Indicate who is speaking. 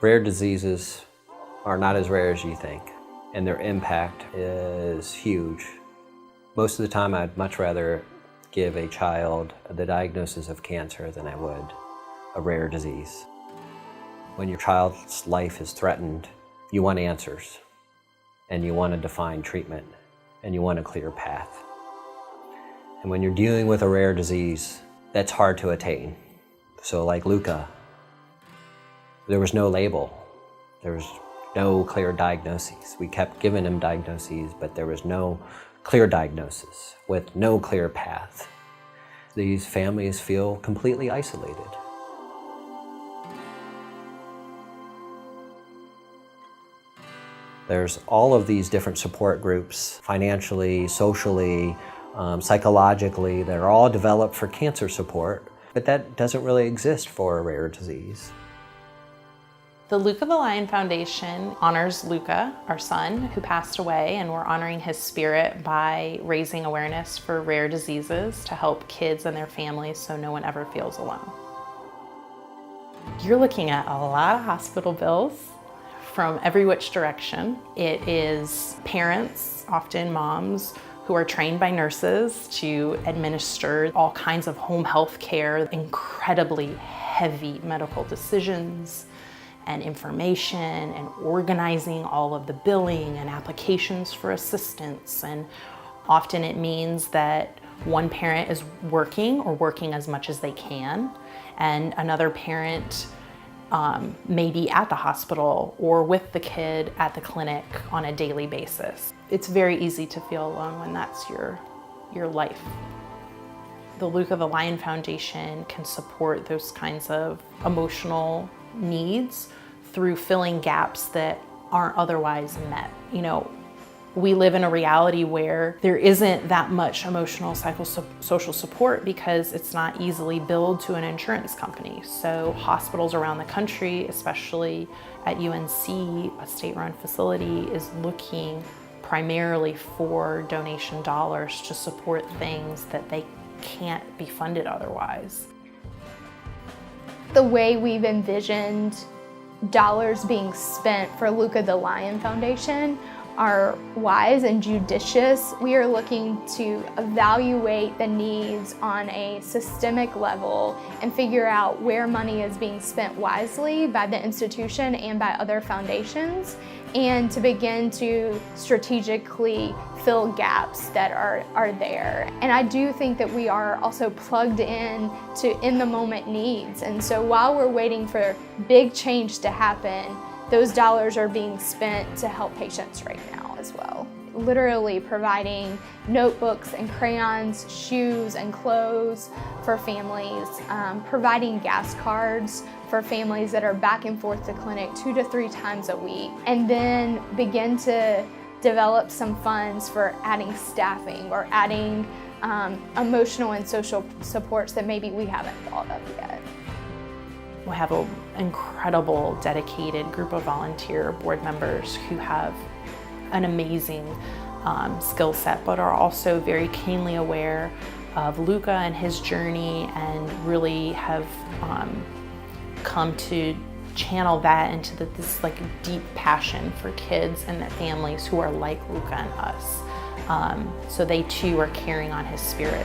Speaker 1: Rare diseases are not as rare as you think, and their impact is huge. Most of the time, I'd much rather give a child the diagnosis of cancer than I would a rare disease. When your child's life is threatened, you want answers, and you want a defined treatment, and you want a clear path. And when you're dealing with a rare disease, that's hard to attain. So like Luka, there was no label. There was no clear diagnoses. We kept giving him diagnoses, but there was no clear diagnosis with no clear path. These families feel completely isolated. There's all of these different support groups, financially, socially, psychologically, they're all developed for cancer support, but that doesn't really exist for a rare disease.
Speaker 2: The Luka the Lion Foundation honors Luka, our son, who passed away, and we're honoring his spirit by raising awareness for rare diseases to help kids and their families so no one ever feels alone. You're looking at a lot of hospital bills from every which direction. It is parents, often moms, who are trained by nurses to administer all kinds of home health care, incredibly heavy medical decisions and information, and organizing all of the billing and applications for assistance. And often it means that one parent is working or working as much as they can, and another parent may be at the hospital or with the kid at the clinic on a daily basis. It's very easy to feel alone when that's your life. The Luka the Lion Foundation can support those kinds of emotional needs through filling gaps that aren't otherwise met. You know, we live in a reality where there isn't that much emotional psychosocial support because it's not easily billed to an insurance company. So hospitals around the country, especially at UNC, a state-run facility, is looking primarily for donation dollars to support things that they can't be funded otherwise.
Speaker 3: The way we've envisioned dollars being spent for Luka the Lion Foundation are wise and judicious. We are looking to evaluate the needs on a systemic level and figure out where money is being spent wisely by the institution and by other foundations, and to begin to strategically fill gaps that are there. And I do think that we are also plugged in to in-the-moment needs. And so while we're waiting for big change to happen, those dollars are being spent to help patients right now as well. Literally providing notebooks and crayons, shoes and clothes for families, providing gas cards for families that are back and forth to clinic 2 to 3 times a week, and then begin to develop some funds for adding staffing or adding emotional and social supports that maybe we haven't thought of yet.
Speaker 2: We have an incredible, dedicated group of volunteer board members who have an amazing skill set, but are also very keenly aware of Luka and his journey, and really have come to channel that into this like deep passion for kids and their families who are like Luka and us. So they too are carrying on his spirit.